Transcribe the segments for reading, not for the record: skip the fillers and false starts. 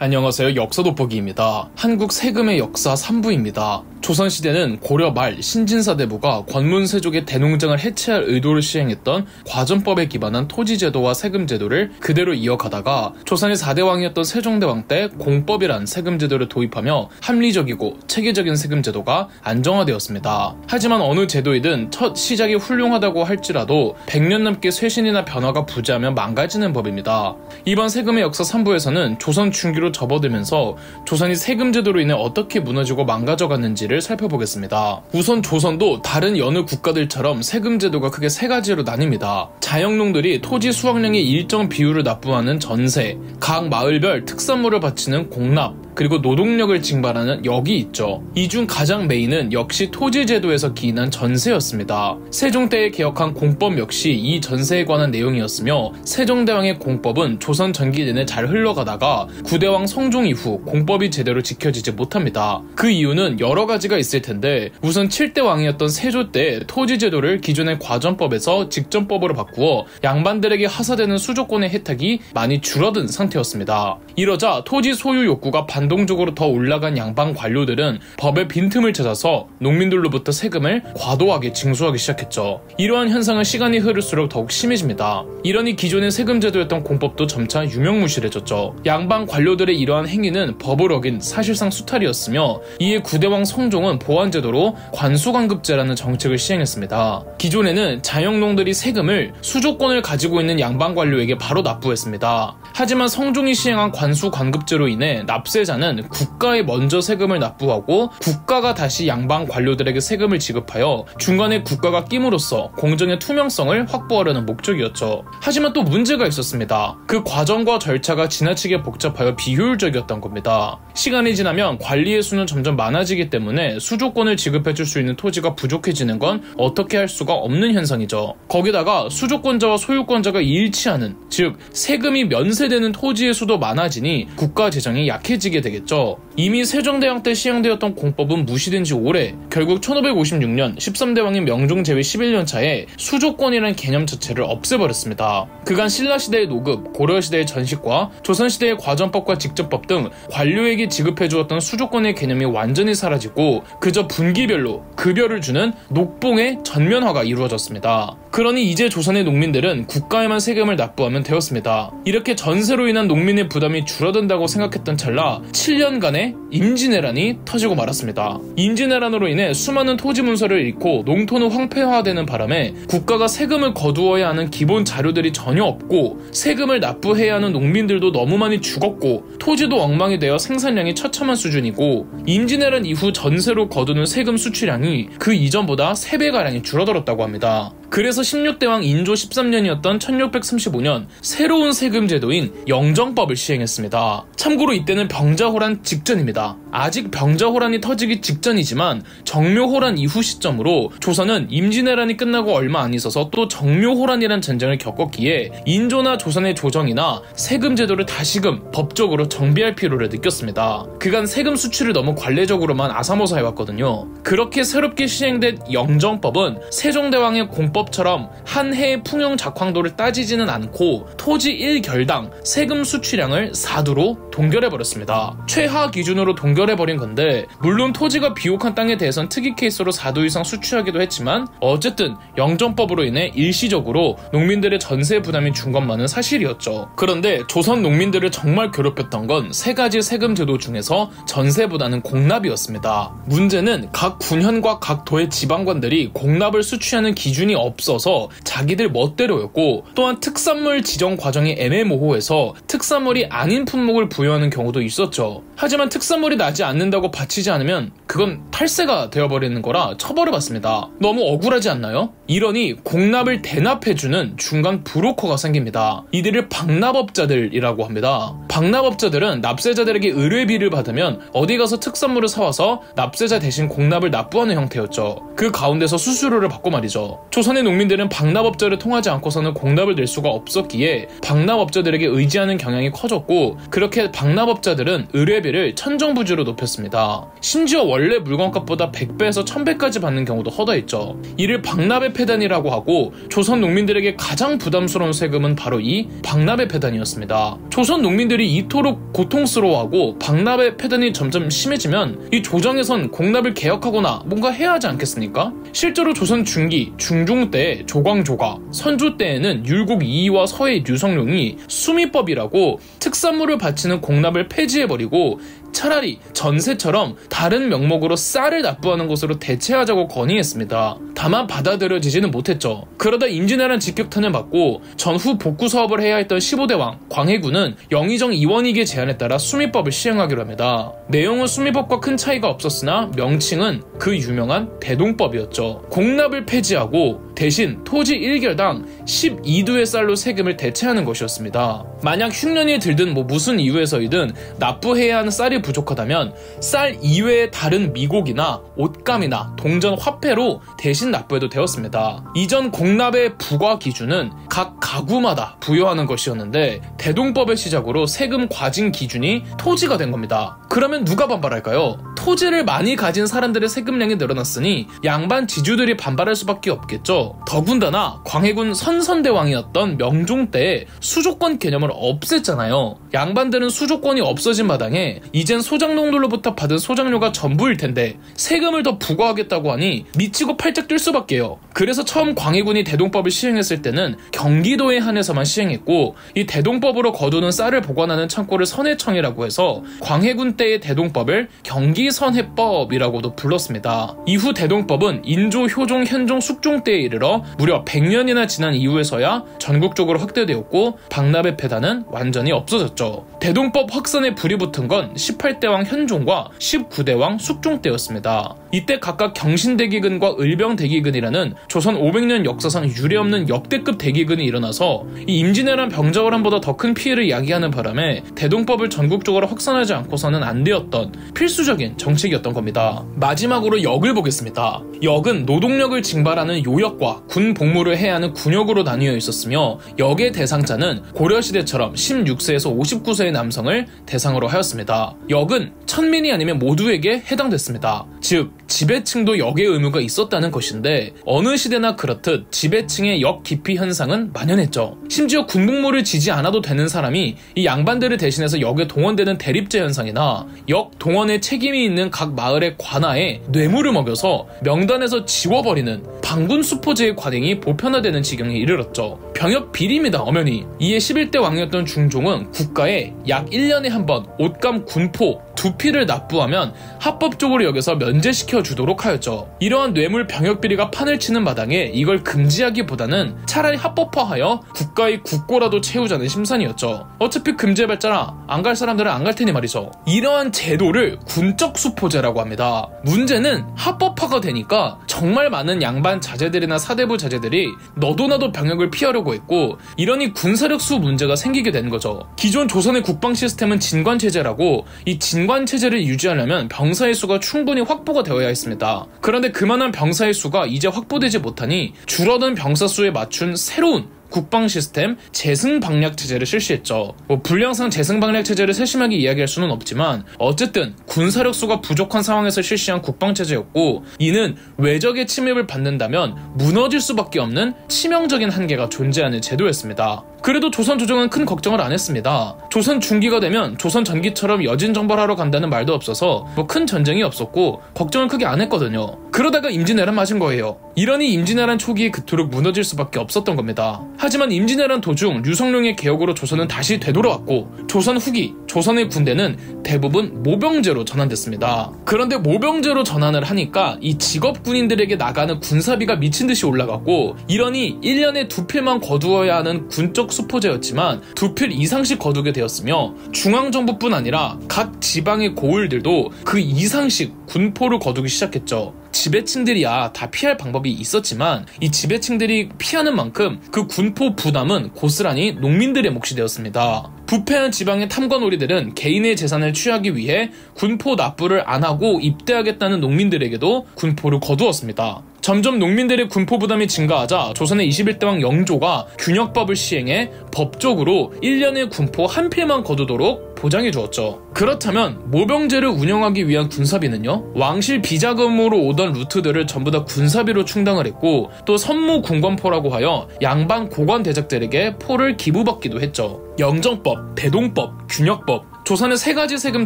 안녕하세요. 역사 돋보기입니다. 한국 세금의 역사 3부입니다. 조선시대는 고려 말 신진사대부가 권문세족의 대농장을 해체할 의도를 시행했던 과전법에 기반한 토지제도와 세금제도를 그대로 이어가다가 조선의 4대 왕이었던 세종대왕 때 공법이란 세금제도를 도입하며 합리적이고 체계적인 세금제도가 안정화되었습니다. 하지만 어느 제도이든 첫 시작이 훌륭하다고 할지라도 100년 넘게 쇄신이나 변화가 부재하면 망가지는 법입니다. 이번 세금의 역사 3부에서는 조선 중기로 접어들면서 조선이 세금제도로 인해 어떻게 무너지고 망가져갔는지를 살펴보겠습니다. 우선 조선도 다른 여느 국가들처럼 세금제도가 크게 세 가지로 나뉩니다. 자영농들이 토지 수확량의 일정 비율을 납부하는 전세, 각 마을별 특산물을 바치는 공납, 그리고 노동력을 징발하는 역이 있죠. 이 중 가장 메인은 역시 토지제도에서 기인한 전세였습니다. 세종 때에 개혁한 공법 역시 이 전세에 관한 내용이었으며 세종대왕의 공법은 조선 전기 내내 잘 흘러가다가 9대왕 성종 이후 공법이 제대로 지켜지지 못합니다. 그 이유는 여러 가지가 있을 텐데 우선 7대 왕이었던 세조 때 토지제도를 기존의 과전법에서 직전법으로 바꾸어 양반들에게 하사되는 수조권의 혜택이 많이 줄어든 상태였습니다. 이러자 토지 소유 욕구가 반동적으로 더 올라간 양반 관료들은 법의 빈틈을 찾아서 농민들로부터 세금을 과도하게 징수하기 시작했죠. 이러한 현상은 시간이 흐를수록 더욱 심해집니다. 이러니 기존의 세금제도였던 공법도 점차 유명무실해졌죠. 양반 관료들의 이러한 행위는 법을 어긴 사실상 수탈이었으며 이에 9대왕 성종은 보완제도로 관수관급제라는 정책을 시행했습니다. 기존에는 자영농들이 세금을 수조권을 가지고 있는 양반 관료에게 바로 납부했습니다. 하지만 성종이 시행한 관수관급제로 인해 납세자는 국가에 먼저 세금을 납부하고 국가가 다시 양반 관료들에게 세금을 지급하여 중간에 국가가 끼므로써 공정의 투명성을 확보하려는 목적이었죠. 하지만 또 문제가 있었습니다. 그 과정과 절차가 지나치게 복잡하여 비효율적이었던 겁니다. 시간이 지나면 관리의 수는 점점 많아지기 때문에 수조권을 지급해줄 수 있는 토지가 부족해지는 건 어떻게 할 수가 없는 현상이죠. 거기다가 수조권자와 소유권자가 일치하는, 즉 세금이 면세되는 토지의 수도 많아지니 국가 재정이 약해지게 되겠죠. 이미 세종대왕 때 시행되었던 공법은 무시된 지 오래, 결국 1556년 13대왕인 명종 제위 11년 차에 수조권이라는 개념 자체를 없애버렸습니다. 그간 신라시대의 노급, 고려시대의 전식과 조선시대의 과전법과 직전법 등 관료에게 지급해주었던 수조권의 개념이 완전히 사라지고 그저 분기별로 급여를 주는 녹봉의 전면화가 이루어졌습니다. 그러니 이제 조선의 농민들은 국가에만 세금을 납부하면 되었습니다. 이렇게 전세로 인한 농민의 부담이 줄어든다고 생각했던 찰나 7년간의 임진왜란이 터지고 말았습니다. 임진왜란으로 인해 수많은 토지 문서를 잃고 농토는 황폐화되는 바람에 국가가 세금을 거두어야 하는 기본 자료들이 전혀 없고 세금을 납부해야 하는 농민들도 너무 많이 죽었고 토지도 엉망이 되어 생산량이 처참한 수준이고 임진왜란 이후 전세로 거두는 세금 수출량이 그 이전보다 3배가량이 줄어들었다고 합니다. 그래서 16대왕 인조 13년이었던 1635년 새로운 세금 제도인 영정법을 시행했습니다. 참고로 이때는 병자호란 직전입니다. 아직 병자호란이 터지기 직전이지만 정묘호란 이후 시점으로 조선은 임진왜란이 끝나고 얼마 안 있어서 또 정묘호란이란 전쟁을 겪었기에 인조나 조선의 조정이나 세금 제도를 다시금 법적으로 정비할 필요를 느꼈습니다. 그간 세금 수출을 너무 관례적으로만 아사모사 해왔거든요. 그렇게 새롭게 시행된 영정법은 세종대왕의 공법처럼 한 해의 풍용 작황도를 따지지는 않고 토지 1결당 세금 수출량을 4두로 동결해버렸습니다. 최하 기준으로 동결해버린 건데 물론 토지가 비옥한 땅에 대해선 특이 케이스로 4두 이상 수출하기도 했지만 어쨌든 영정법으로 인해 일시적으로 농민들의 전세 부담이 준 것만은 사실이었죠. 그런데 조선 농민들을 정말 괴롭혔던 건 세 가지 세금 제도 중에서 전세보다는 공납이었습니다. 문제는 각 군현과 각 도의 지방관들이 공납을 수취하는 기준이 없어서 자기들 멋대로였고 또한 특산물 지정 과정이 애매모호해서 특산물이 아닌 품목을 부여하는 경우도 있었죠. 하지만 특산물이 나지 않는다고 바치지 않으면 그건 탈세가 되어버리는 거라 처벌을 받습니다. 너무 억울하지 않나요? 이러니 공납을 대납해주는 중간 브로커가 생깁니다. 이들을 방납업자들이라고 합니다. 방납업자들은 납세자들에게 의뢰비를 받으면 어디 가서 특산물을 사와서 납세자 대신 공납을 납부하는 형태였죠. 그 가운데서 수수료를 받고 말이죠. 조선의 농민들은 방납업자를 통하지 않고서는 공납을 낼 수가 없었기에 방납업자들에게 의지하는 경향이 커졌고 그렇게 방납업자들은 의뢰비를 천정부지로 높였습니다. 심지어 원래 원래 물건값보다 100배에서 1000배까지 받는 경우도 허다했죠. 이를 박납의 폐단이라고 하고 조선 농민들에게 가장 부담스러운 세금은 바로 이 박납의 폐단이었습니다. 조선 농민들이 이토록 고통스러워하고 박납의 폐단이 점점 심해지면 이 조정에선 공납을 개혁하거나 뭔가 해야 하지 않겠습니까? 실제로 조선 중기, 중종 때 조광조가, 선조 때에는 율곡 이이와 서해 류성룡이 수미법이라고 특산물을 바치는 공납을 폐지해버리고 차라리 전세처럼 다른 명목으로 쌀을 납부하는 것으로 대체하자고 건의했습니다. 다만 받아들여지지는 못했죠. 그러다 임진왜란 직격탄을 맞고 전후 복구 사업을 해야 했던 15대 왕 광해군은 영의정 이원익의 제안에 따라 수미법을 시행하기로 합니다. 내용은 수미법과 큰 차이가 없었으나 명칭은 그 유명한 대동법이었죠. 공납을 폐지하고 대신 토지 1결당 12두의 쌀로 세금을 대체하는 것이었습니다. 만약 흉년이 들든 무슨 이유에서이든 납부해야 하는 쌀이 부족하다면 쌀 이외의 다른 미곡이나 옷감이나 동전 화폐로 대신 납부해도 되었습니다. 이전 공납의 부과 기준은 각 가구마다 부여하는 것이었는데 대동법의 시작으로 세금 과징 기준이 토지가 된 겁니다. 그러면 누가 반발할까요? 토지를 많이 가진 사람들의 세금량이 늘어났으니 양반 지주들이 반발할 수밖에 없겠죠. 더군다나 광해군 선선대왕이었던 명종 때 수조권 개념을 없앴잖아요. 양반들은 수조권이 없어진 마당에 이젠 소장농들로부터 받은 소장료가 전부일 텐데 세금을 더 부과하겠다고 하니 미치고 팔짝 뛸 수밖에요. 그래서 처음 광해군이 대동법을 시행했을 때는 경기도에 한해서만 시행했고 이 대동법으로 거두는 쌀을 보관하는 창고를 선해청이라고 해서 광해군 때의 대동법을 경기선해법이라고도 불렀습니다. 이후 대동법은 인조, 효종, 현종, 숙종 때에 이르러 무려 100년이나 지난 이후에서야 전국적으로 확대되었고 박납의 폐단은 완전히 없어졌죠. 대동법 확산에 불이 붙은 건 18대 왕 현종과 19대 왕 숙종 때였습니다. 이때 각각 경신대기근과 을병대기근이라는 조선 500년 역사상 유례없는 역대급 대기근이 일어나서 이 임진왜란 병자호란보다 더 큰 피해를 야기하는 바람에 대동법을 전국적으로 확산하지 않고서는 안 되었던 필수적인 정책이었던 겁니다. 마지막으로 역을 보겠습니다. 역은 노동력을 징발하는 요역과 군 복무를 해야 하는 군역으로 나뉘어 있었으며 역의 대상자는 고려시대처럼 16세에서 59세의 남성을 대상으로 하였습니다. 역은 천민이 아니면 모두에게 해당됐습니다. 즉 지배층도 역의 의무가 있었다는 것인데 어느 시대나 그렇듯 지배층의 역 기피 현상은 만연했죠. 심지어 군복무를 지지 않아도 되는 사람이 이 양반들을 대신해서 역에 동원되는 대립제 현상이나 역 동원에 책임이 있는 각 마을의 관아에 뇌물을 먹여서 명단에서 지워버리는 방군 수포제의 관행이 보편화되는 지경에 이르렀죠. 병역 비리입니다. 엄연히. 이에 11대 왕이었던 중종은 국가에 약 1년에 한 번 옷감 군포 두피를 납부하면 합법적으로 여겨서 면제시켜 주도록 하였죠. 이러한 뇌물 병역 비리가 판을 치는 마당에 이걸 금지하기보다는 차라리 합법화하여 국가의 국고라도 채우자는 심산이었죠. 어차피 금지해봤자 안 갈 사람들은 안 갈 테니 말이죠. 이러한 제도를 군적 수포제라고 합니다. 문제는 합법화가 되니까 정말 많은 양반 자제들이나 사대부 자제들이 너도 나도 병역을 피하려고 했고 이러니 군사력 수 문제가 생기게 된 거죠. 기존 조선의 국방 시스템은 진관체제라고 이 진관체제를 유지하려면 병사의 수가 충분히 확보가 되어야 했습니다. 그런데 그만한 병사의 수가 이제 확보되지 못하니 줄어든 병사 수에 맞춘 새로운 국방 시스템 재승방략 체제를 실시했죠. 분량상 재승방략 체제를 세심하게 이야기할 수는 없지만 어쨌든 군사력 수가 부족한 상황에서 실시한 국방 체제였고 이는 외적의 침입을 받는다면 무너질 수밖에 없는 치명적인 한계가 존재하는 제도였습니다. 그래도 조선 조정은 큰 걱정을 안 했습니다. 조선 중기가 되면 조선 전기처럼 여진정벌하러 간다는 말도 없어서 큰 전쟁이 없었고 걱정을 크게 안 했거든요. 그러다가 임진왜란 맞은 거예요. 이러니 임진왜란 초기에 그토록 무너질 수밖에 없었던 겁니다. 하지만 임진왜란 도중 류성룡의 개혁으로 조선은 다시 되돌아왔고 조선 후기 조선의 군대는 대부분 모병제로 전환됐습니다. 그런데 모병제로 전환을 하니까 이 직업 군인들에게 나가는 군사비가 미친듯이 올라갔고 이러니 1년에 2필만 거두어야 하는 군적 수포제였지만 2필 이상씩 거두게 되었으며 중앙정부뿐 아니라 각 지방의 고을들도 그 이상씩 군포를 거두기 시작했죠. 지배층들이야 다 피할 방법이 있었지만 이 지배층들이 피하는 만큼 그 군포 부담은 고스란히 농민들의 몫이 되었습니다. 부패한 지방의 탐관오리들은 개인의 재산을 취하기 위해 군포 납부를 안 하고 입대하겠다는 농민들에게도 군포를 거두었습니다. 점점 농민들의 군포 부담이 증가하자 조선의 21대 왕 영조가 균역법을 시행해 법적으로 1년의 군포 한 필만 거두도록 보장해 주었죠. 그렇다면 모병제를 운영하기 위한 군사비는요? 왕실 비자금으로 오던 루트들을 전부 다 군사비로 충당을 했고 또 선무 군관포라고 하여 양방 고관 대작들에게 포를 기부받기도 했죠. 영정법, 대동법, 균역법 조선의 세 가지 세금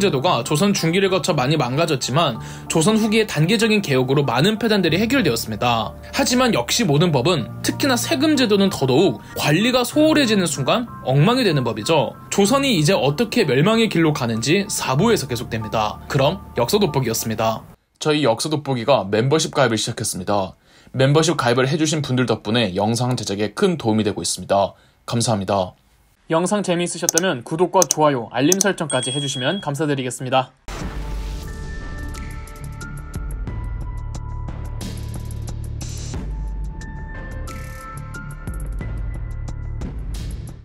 제도가 조선 중기를 거쳐 많이 망가졌지만 조선 후기의 단계적인 개혁으로 많은 폐단들이 해결되었습니다. 하지만 역시 모든 법은 특히나 세금 제도는 더더욱 관리가 소홀해지는 순간 엉망이 되는 법이죠. 조선이 이제 어떻게 멸망의 길로 가는지 4부에서 계속됩니다. 그럼 역사 돋보기였습니다. 저희 역사 돋보기가 멤버십 가입을 시작했습니다. 멤버십 가입을 해주신 분들 덕분에 영상 제작에 큰 도움이 되고 있습니다. 감사합니다. 영상 재미있으셨다면 구독과 좋아요, 알림 설정까지 해주시면 감사드리겠습니다.